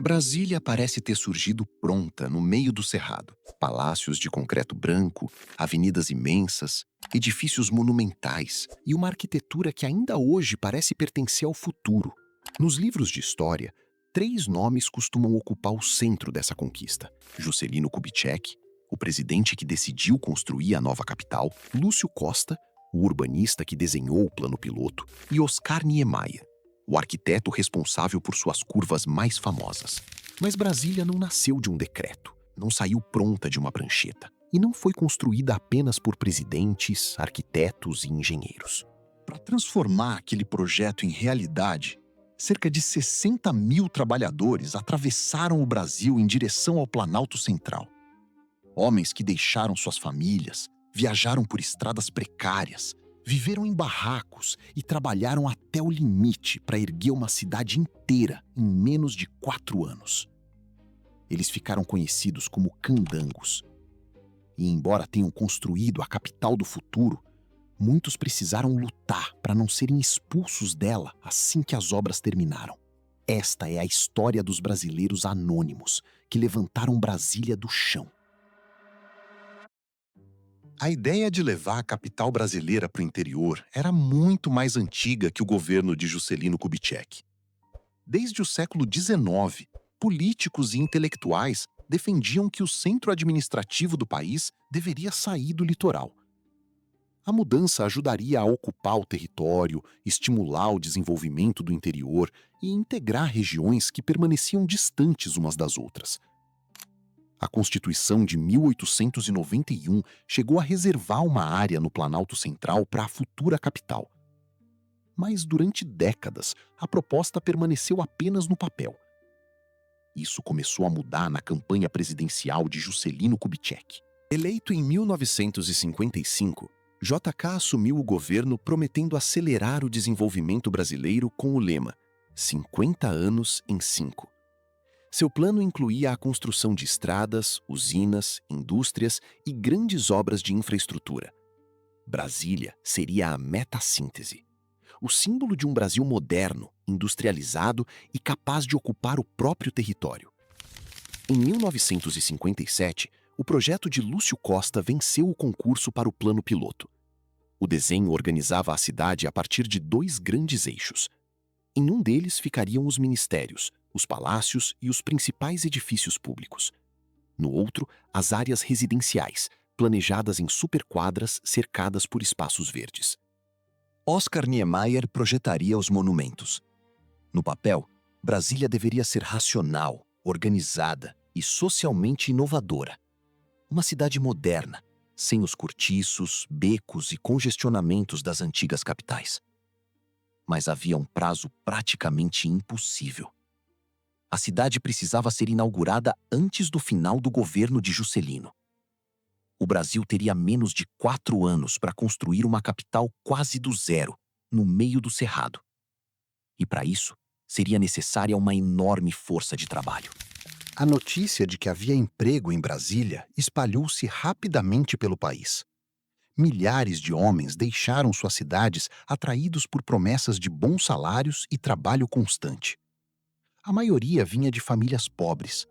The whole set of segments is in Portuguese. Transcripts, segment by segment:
Brasília parece ter surgido pronta no meio do cerrado. Palácios de concreto branco, avenidas imensas, edifícios monumentais e uma arquitetura que ainda hoje parece pertencer ao futuro. Nos livros de história, três nomes costumam ocupar o centro dessa conquista: Juscelino Kubitschek, o presidente que decidiu construir a nova capital; Lúcio Costa, o urbanista que desenhou o plano piloto; e Oscar Niemeyer, o arquiteto responsável por suas curvas mais famosas. Mas Brasília não nasceu de um decreto, não saiu pronta de uma prancheta, e não foi construída apenas por presidentes, arquitetos e engenheiros. Para transformar aquele projeto em realidade, cerca de 60 mil trabalhadores atravessaram o Brasil em direção ao Planalto Central. Homens que deixaram suas famílias, viajaram por estradas precárias, viveram em barracos e trabalharam até o limite para erguer uma cidade inteira em menos de 4 anos. Eles ficaram conhecidos como candangos. E embora tenham construído a capital do futuro, muitos precisaram lutar para não serem expulsos dela assim que as obras terminaram. Esta é a história dos brasileiros anônimos que levantaram Brasília do chão. A ideia de levar a capital brasileira para o interior era muito mais antiga que o governo de Juscelino Kubitschek. Desde o século XIX, políticos e intelectuais defendiam que o centro administrativo do país deveria sair do litoral. A mudança ajudaria a ocupar o território, estimular o desenvolvimento do interior e integrar regiões que permaneciam distantes umas das outras. A Constituição de 1891 chegou a reservar uma área no Planalto Central para a futura capital. Mas durante décadas, a proposta permaneceu apenas no papel. Isso começou a mudar na campanha presidencial de Juscelino Kubitschek. Eleito em 1955, JK assumiu o governo prometendo acelerar o desenvolvimento brasileiro com o lema 50 anos em 5. Seu plano incluía a construção de estradas, usinas, indústrias e grandes obras de infraestrutura. Brasília seria a meta-síntese, o símbolo de um Brasil moderno, industrializado e capaz de ocupar o próprio território. Em 1957, o projeto de Lúcio Costa venceu o concurso para o plano piloto. O desenho organizava a cidade a partir de 2 grandes eixos. Em um deles ficariam os ministérios, os palácios e os principais edifícios públicos. No outro, as áreas residenciais, planejadas em superquadras cercadas por espaços verdes. Oscar Niemeyer projetaria os monumentos. No papel, Brasília deveria ser racional, organizada e socialmente inovadora. Uma cidade moderna, sem os cortiços, becos e congestionamentos das antigas capitais. Mas havia um prazo praticamente impossível. A cidade precisava ser inaugurada antes do final do governo de Juscelino. O Brasil teria menos de 4 anos para construir uma capital quase do zero, no meio do cerrado. E para isso, seria necessária uma enorme força de trabalho. A notícia de que havia emprego em Brasília espalhou-se rapidamente pelo país. Milhares de homens deixaram suas cidades atraídos por promessas de bons salários e trabalho constante. A maioria vinha de famílias pobres.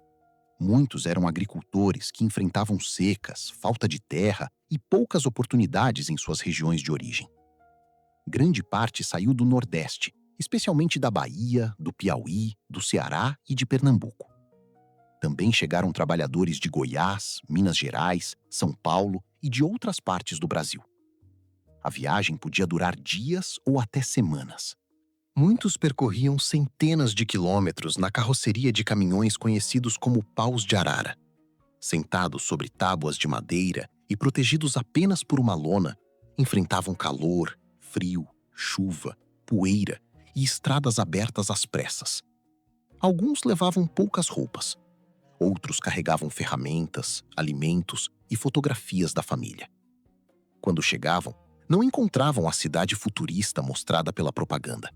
Muitos eram agricultores que enfrentavam secas, falta de terra e poucas oportunidades em suas regiões de origem. Grande parte saiu do Nordeste, especialmente da Bahia, do Piauí, do Ceará e de Pernambuco. Também chegaram trabalhadores de Goiás, Minas Gerais, São Paulo e de outras partes do Brasil. A viagem podia durar dias ou até semanas. Muitos percorriam centenas de quilômetros na carroceria de caminhões conhecidos como paus de arara. Sentados sobre tábuas de madeira e protegidos apenas por uma lona, enfrentavam calor, frio, chuva, poeira e estradas abertas às pressas. Alguns levavam poucas roupas. Outros carregavam ferramentas, alimentos e fotografias da família. Quando chegavam, não encontravam a cidade futurista mostrada pela propaganda.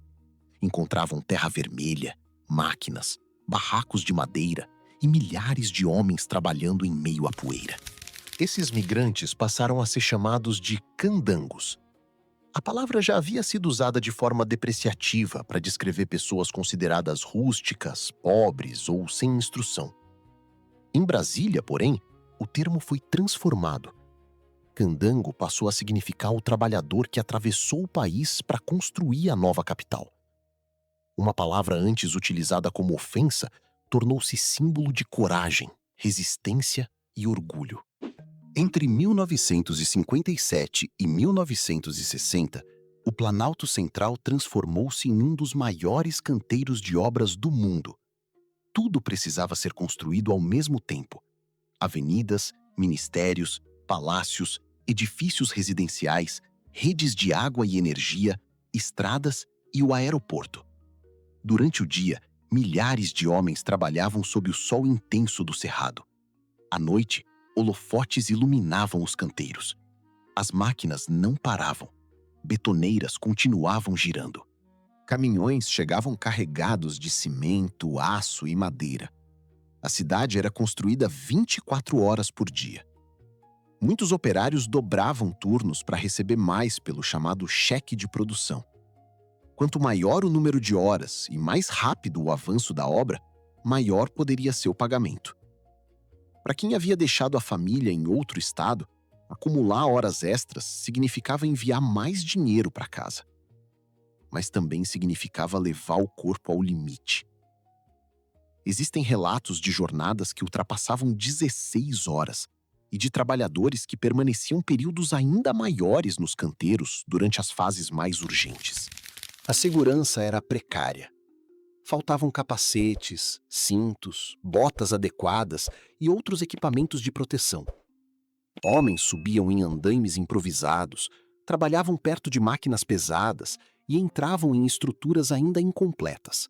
Encontravam terra vermelha, máquinas, barracos de madeira e milhares de homens trabalhando em meio à poeira. Esses migrantes passaram a ser chamados de candangos. A palavra já havia sido usada de forma depreciativa para descrever pessoas consideradas rústicas, pobres ou sem instrução. Em Brasília, porém, o termo foi transformado. Candango passou a significar o trabalhador que atravessou o país para construir a nova capital. Uma palavra antes utilizada como ofensa tornou-se símbolo de coragem, resistência e orgulho. Entre 1957 e 1960, o Planalto Central transformou-se em um dos maiores canteiros de obras do mundo. Tudo precisava ser construído ao mesmo tempo: avenidas, ministérios, palácios, edifícios residenciais, redes de água e energia, estradas e o aeroporto. Durante o dia, milhares de homens trabalhavam sob o sol intenso do cerrado. À noite, holofotes iluminavam os canteiros. As máquinas não paravam. Betoneiras continuavam girando. Caminhões chegavam carregados de cimento, aço e madeira. A cidade era construída 24 horas por dia. Muitos operários dobravam turnos para receber mais pelo chamado cheque de produção. Quanto maior o número de horas e mais rápido o avanço da obra, maior poderia ser o pagamento. Para quem havia deixado a família em outro estado, acumular horas extras significava enviar mais dinheiro para casa. Mas também significava levar o corpo ao limite. Existem relatos de jornadas que ultrapassavam 16 horas e de trabalhadores que permaneciam períodos ainda maiores nos canteiros durante as fases mais urgentes. A segurança era precária. Faltavam capacetes, cintos, botas adequadas e outros equipamentos de proteção. Homens subiam em andaimes improvisados, trabalhavam perto de máquinas pesadas e entravam em estruturas ainda incompletas.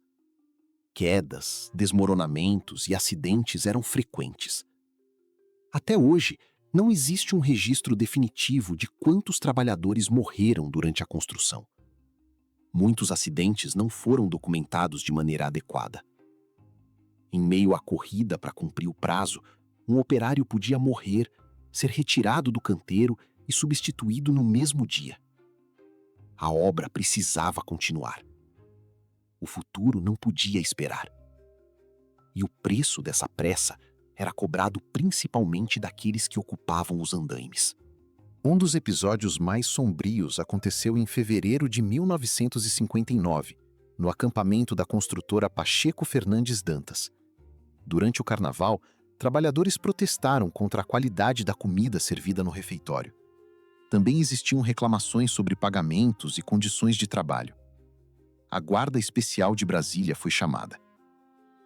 Quedas, desmoronamentos e acidentes eram frequentes. Até hoje, não existe um registro definitivo de quantos trabalhadores morreram durante a construção. Muitos acidentes não foram documentados de maneira adequada. Em meio à corrida para cumprir o prazo, um operário podia morrer, ser retirado do canteiro e substituído no mesmo dia. A obra precisava continuar. O futuro não podia esperar. E o preço dessa pressa era cobrado principalmente daqueles que ocupavam os andaimes. Um dos episódios mais sombrios aconteceu em fevereiro de 1959, no acampamento da construtora Pacheco Fernandes Dantas. Durante o carnaval, trabalhadores protestaram contra a qualidade da comida servida no refeitório. Também existiam reclamações sobre pagamentos e condições de trabalho. A Guarda Especial de Brasília foi chamada.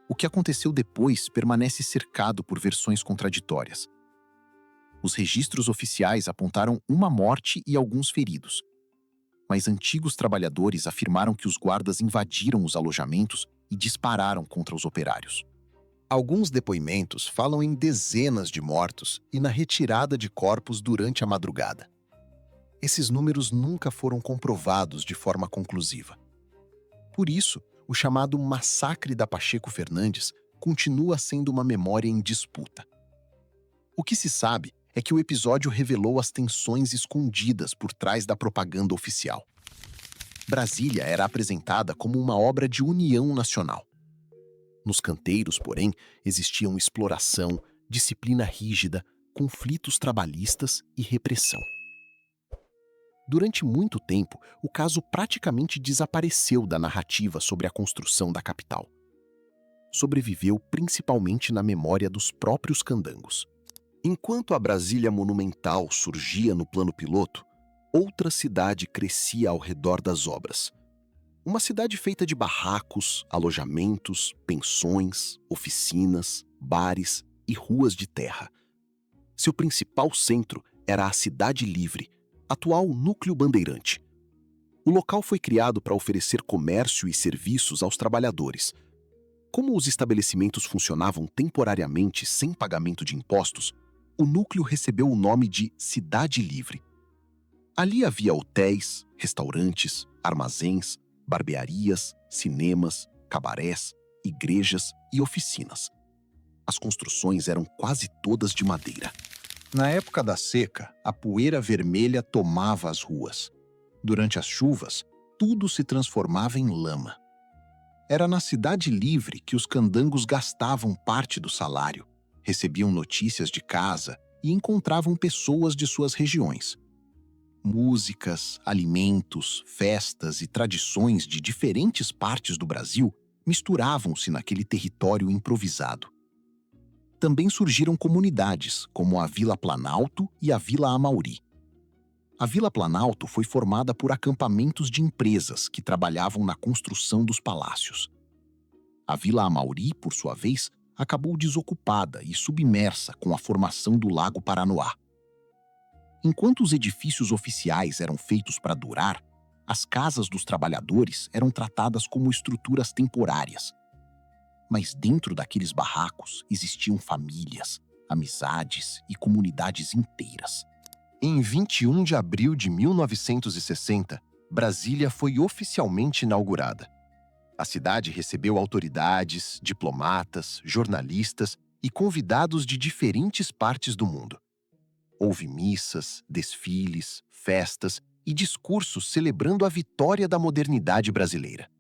O que aconteceu depois permanece cercado por versões contraditórias. Os registros oficiais apontaram uma morte e alguns feridos. Mas antigos trabalhadores afirmaram que os guardas invadiram os alojamentos e dispararam contra os operários. Alguns depoimentos falam em dezenas de mortos e na retirada de corpos durante a madrugada. Esses números nunca foram comprovados de forma conclusiva. Por isso, o chamado Massacre da Pacheco Fernandes continua sendo uma memória em disputa. O que se sabe é que o episódio revelou as tensões escondidas por trás da propaganda oficial. Brasília era apresentada como uma obra de união nacional. Nos canteiros, porém, existiam exploração, disciplina rígida, conflitos trabalhistas e repressão. Durante muito tempo, o caso praticamente desapareceu da narrativa sobre a construção da capital. Sobreviveu principalmente na memória dos próprios candangos. Enquanto a Brasília monumental surgia no plano piloto, outra cidade crescia ao redor das obras. Uma cidade feita de barracos, alojamentos, pensões, oficinas, bares e ruas de terra. Seu principal centro era a Cidade Livre, atual Núcleo Bandeirante. O local foi criado para oferecer comércio e serviços aos trabalhadores. Como os estabelecimentos funcionavam temporariamente sem pagamento de impostos, o núcleo recebeu o nome de Cidade Livre. Ali havia hotéis, restaurantes, armazéns, barbearias, cinemas, cabarés, igrejas e oficinas. As construções eram quase todas de madeira. Na época da seca, a poeira vermelha tomava as ruas. Durante as chuvas, tudo se transformava em lama. Era na Cidade Livre que os candangos gastavam parte do salário, recebiam notícias de casa e encontravam pessoas de suas regiões. Músicas, alimentos, festas e tradições de diferentes partes do Brasil misturavam-se naquele território improvisado. Também surgiram comunidades, como a Vila Planalto e a Vila Amauri. A Vila Planalto foi formada por acampamentos de empresas que trabalhavam na construção dos palácios. A Vila Amauri, por sua vez, acabou desocupada e submersa com a formação do Lago Paranoá. Enquanto os edifícios oficiais eram feitos para durar, as casas dos trabalhadores eram tratadas como estruturas temporárias. Mas dentro daqueles barracos existiam famílias, amizades e comunidades inteiras. Em 21 de abril de 1960, Brasília foi oficialmente inaugurada. A cidade recebeu autoridades, diplomatas, jornalistas e convidados de diferentes partes do mundo. Houve missas, desfiles, festas e discursos celebrando a vitória da modernidade brasileira.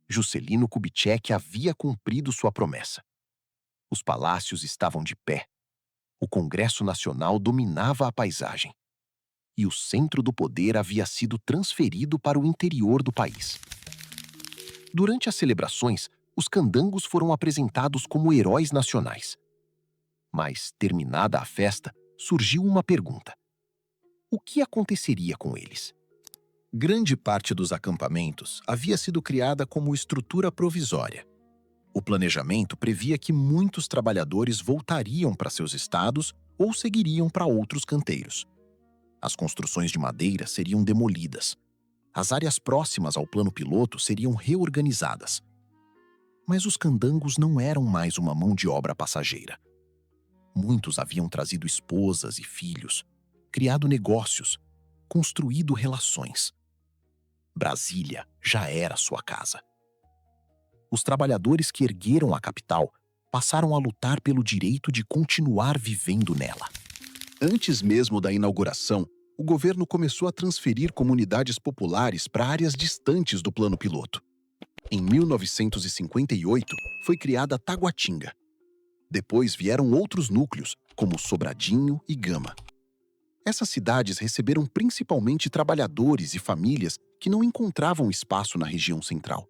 Juscelino Kubitschek havia cumprido sua promessa. Os palácios estavam de pé. O Congresso Nacional dominava a paisagem. E o centro do poder havia sido transferido para o interior do país. Durante as celebrações, os candangos foram apresentados como heróis nacionais. Mas, terminada a festa, surgiu uma pergunta: o que aconteceria com eles? Grande parte dos acampamentos havia sido criada como estrutura provisória. O planejamento previa que muitos trabalhadores voltariam para seus estados ou seguiriam para outros canteiros. As construções de madeira seriam demolidas. As áreas próximas ao plano piloto seriam reorganizadas. Mas os candangos não eram mais uma mão de obra passageira. Muitos haviam trazido esposas e filhos, criado negócios, construído relações. Brasília já era sua casa. Os trabalhadores que ergueram a capital passaram a lutar pelo direito de continuar vivendo nela. Antes mesmo da inauguração, o governo começou a transferir comunidades populares para áreas distantes do plano piloto. Em 1958, foi criada Taguatinga. Depois vieram outros núcleos, como Sobradinho e Gama. Essas cidades receberam principalmente trabalhadores e famílias que não encontravam espaço na região central.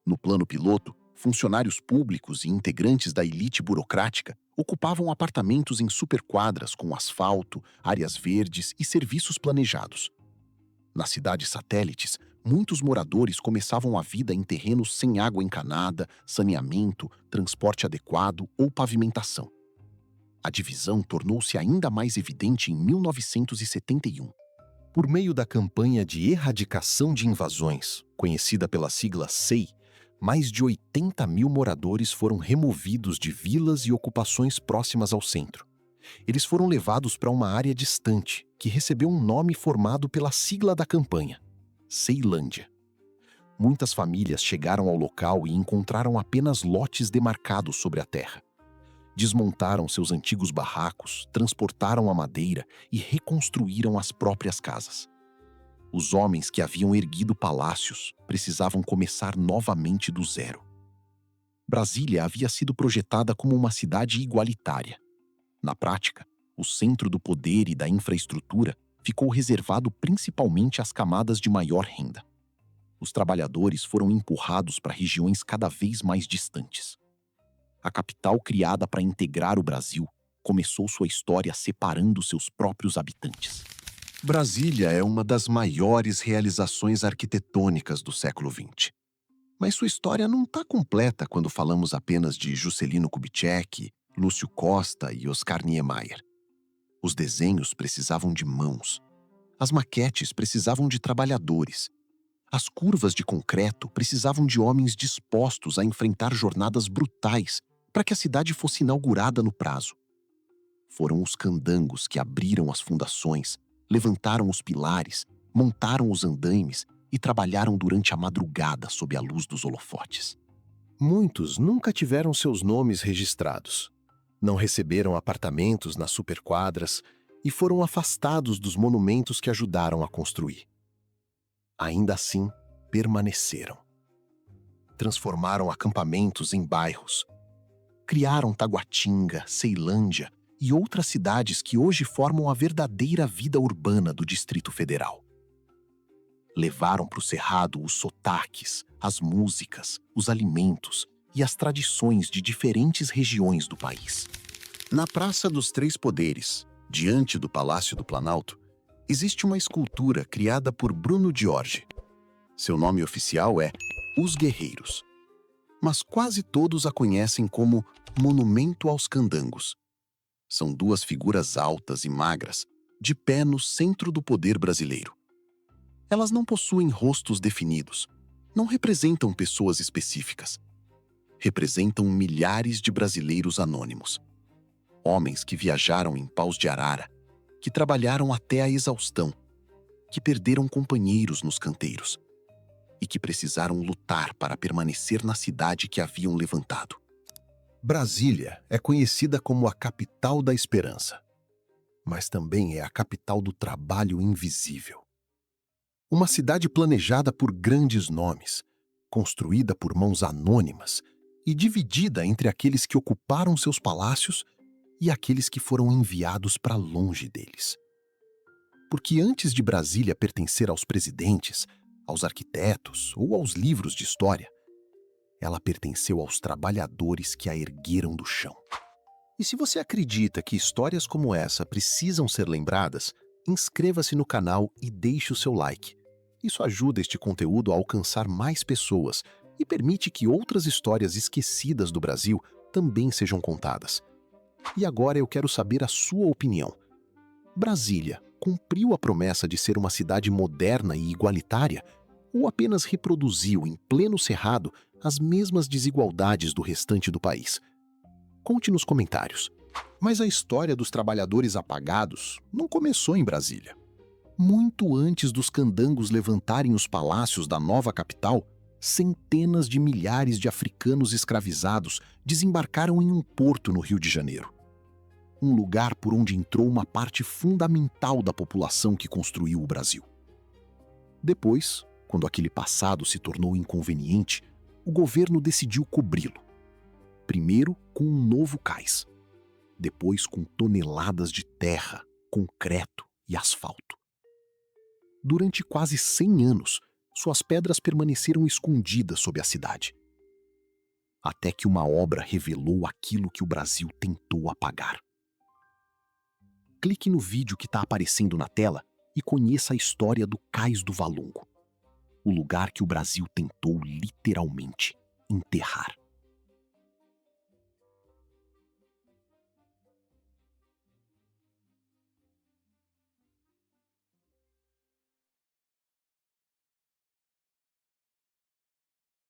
No plano piloto, funcionários públicos e integrantes da elite burocrática ocupavam apartamentos em superquadras com asfalto, áreas verdes e serviços planejados. Nas cidades satélites, muitos moradores começavam a vida em terrenos sem água encanada, saneamento, transporte adequado ou pavimentação. A divisão tornou-se ainda mais evidente em 1971. Por meio da campanha de erradicação de invasões, conhecida pela sigla SEI, mais de 80 mil moradores foram removidos de vilas e ocupações próximas ao centro. Eles foram levados para uma área distante, que recebeu um nome formado pela sigla da campanha, Ceilândia. Muitas famílias chegaram ao local e encontraram apenas lotes demarcados sobre a terra. Desmontaram seus antigos barracos, transportaram a madeira e reconstruíram as próprias casas. Os homens que haviam erguido palácios precisavam começar novamente do zero. Brasília havia sido projetada como uma cidade igualitária. Na prática, o centro do poder e da infraestrutura ficou reservado principalmente às camadas de maior renda. Os trabalhadores foram empurrados para regiões cada vez mais distantes. A capital criada para integrar o Brasil começou sua história separando seus próprios habitantes. Brasília é uma das maiores realizações arquitetônicas do século XX. Mas sua história não está completa quando falamos apenas de Juscelino Kubitschek, Lúcio Costa e Oscar Niemeyer. Os desenhos precisavam de mãos. As maquetes precisavam de trabalhadores. As curvas de concreto precisavam de homens dispostos a enfrentar jornadas brutais para que a cidade fosse inaugurada no prazo. Foram os candangos que abriram as fundações, levantaram os pilares, montaram os andaimes e trabalharam durante a madrugada sob a luz dos holofotes. Muitos nunca tiveram seus nomes registrados. Não receberam apartamentos nas superquadras e foram afastados dos monumentos que ajudaram a construir. Ainda assim, permaneceram. Transformaram acampamentos em bairros. Criaram Taguatinga, Ceilândia e outras cidades que hoje formam a verdadeira vida urbana do Distrito Federal. Levaram para o Cerrado os sotaques, as músicas, os alimentos e as tradições de diferentes regiões do país. Na Praça dos Três Poderes, diante do Palácio do Planalto, existe uma escultura criada por Bruno Jorge. Seu nome oficial é Os Guerreiros, mas quase todos a conhecem como Monumento aos Candangos. São duas figuras altas e magras, de pé no centro do poder brasileiro. Elas não possuem rostos definidos, não representam pessoas específicas. Representam milhares de brasileiros anônimos. Homens que viajaram em paus de arara, que trabalharam até a exaustão, que perderam companheiros nos canteiros e que precisaram lutar para permanecer na cidade que haviam levantado. Brasília é conhecida como a capital da esperança, mas também é a capital do trabalho invisível. Uma cidade planejada por grandes nomes, construída por mãos anônimas e dividida entre aqueles que ocuparam seus palácios e aqueles que foram enviados para longe deles. Porque antes de Brasília pertencer aos presidentes, aos arquitetos ou aos livros de história, ela pertenceu aos trabalhadores que a ergueram do chão. E se você acredita que histórias como essa precisam ser lembradas, inscreva-se no canal e deixe o seu like. Isso ajuda este conteúdo a alcançar mais pessoas e permite que outras histórias esquecidas do Brasil também sejam contadas. E agora eu quero saber a sua opinião. Brasília cumpriu a promessa de ser uma cidade moderna e igualitária ou apenas reproduziu em pleno Cerrado as mesmas desigualdades do restante do país? Conte nos comentários. Mas a história dos trabalhadores apagados não começou em Brasília. Muito antes dos candangos levantarem os palácios da nova capital, centenas de milhares de africanos escravizados desembarcaram em um porto no Rio de Janeiro. Um lugar por onde entrou uma parte fundamental da população que construiu o Brasil. Depois, quando aquele passado se tornou inconveniente, o governo decidiu cobri-lo. Primeiro com um novo cais, depois com toneladas de terra, concreto e asfalto. Durante quase 100 anos, suas pedras permaneceram escondidas sob a cidade. Até que uma obra revelou aquilo que o Brasil tentou apagar. Clique no vídeo que está aparecendo na tela e conheça a história do Cais do Valongo, o lugar que o Brasil tentou literalmente enterrar.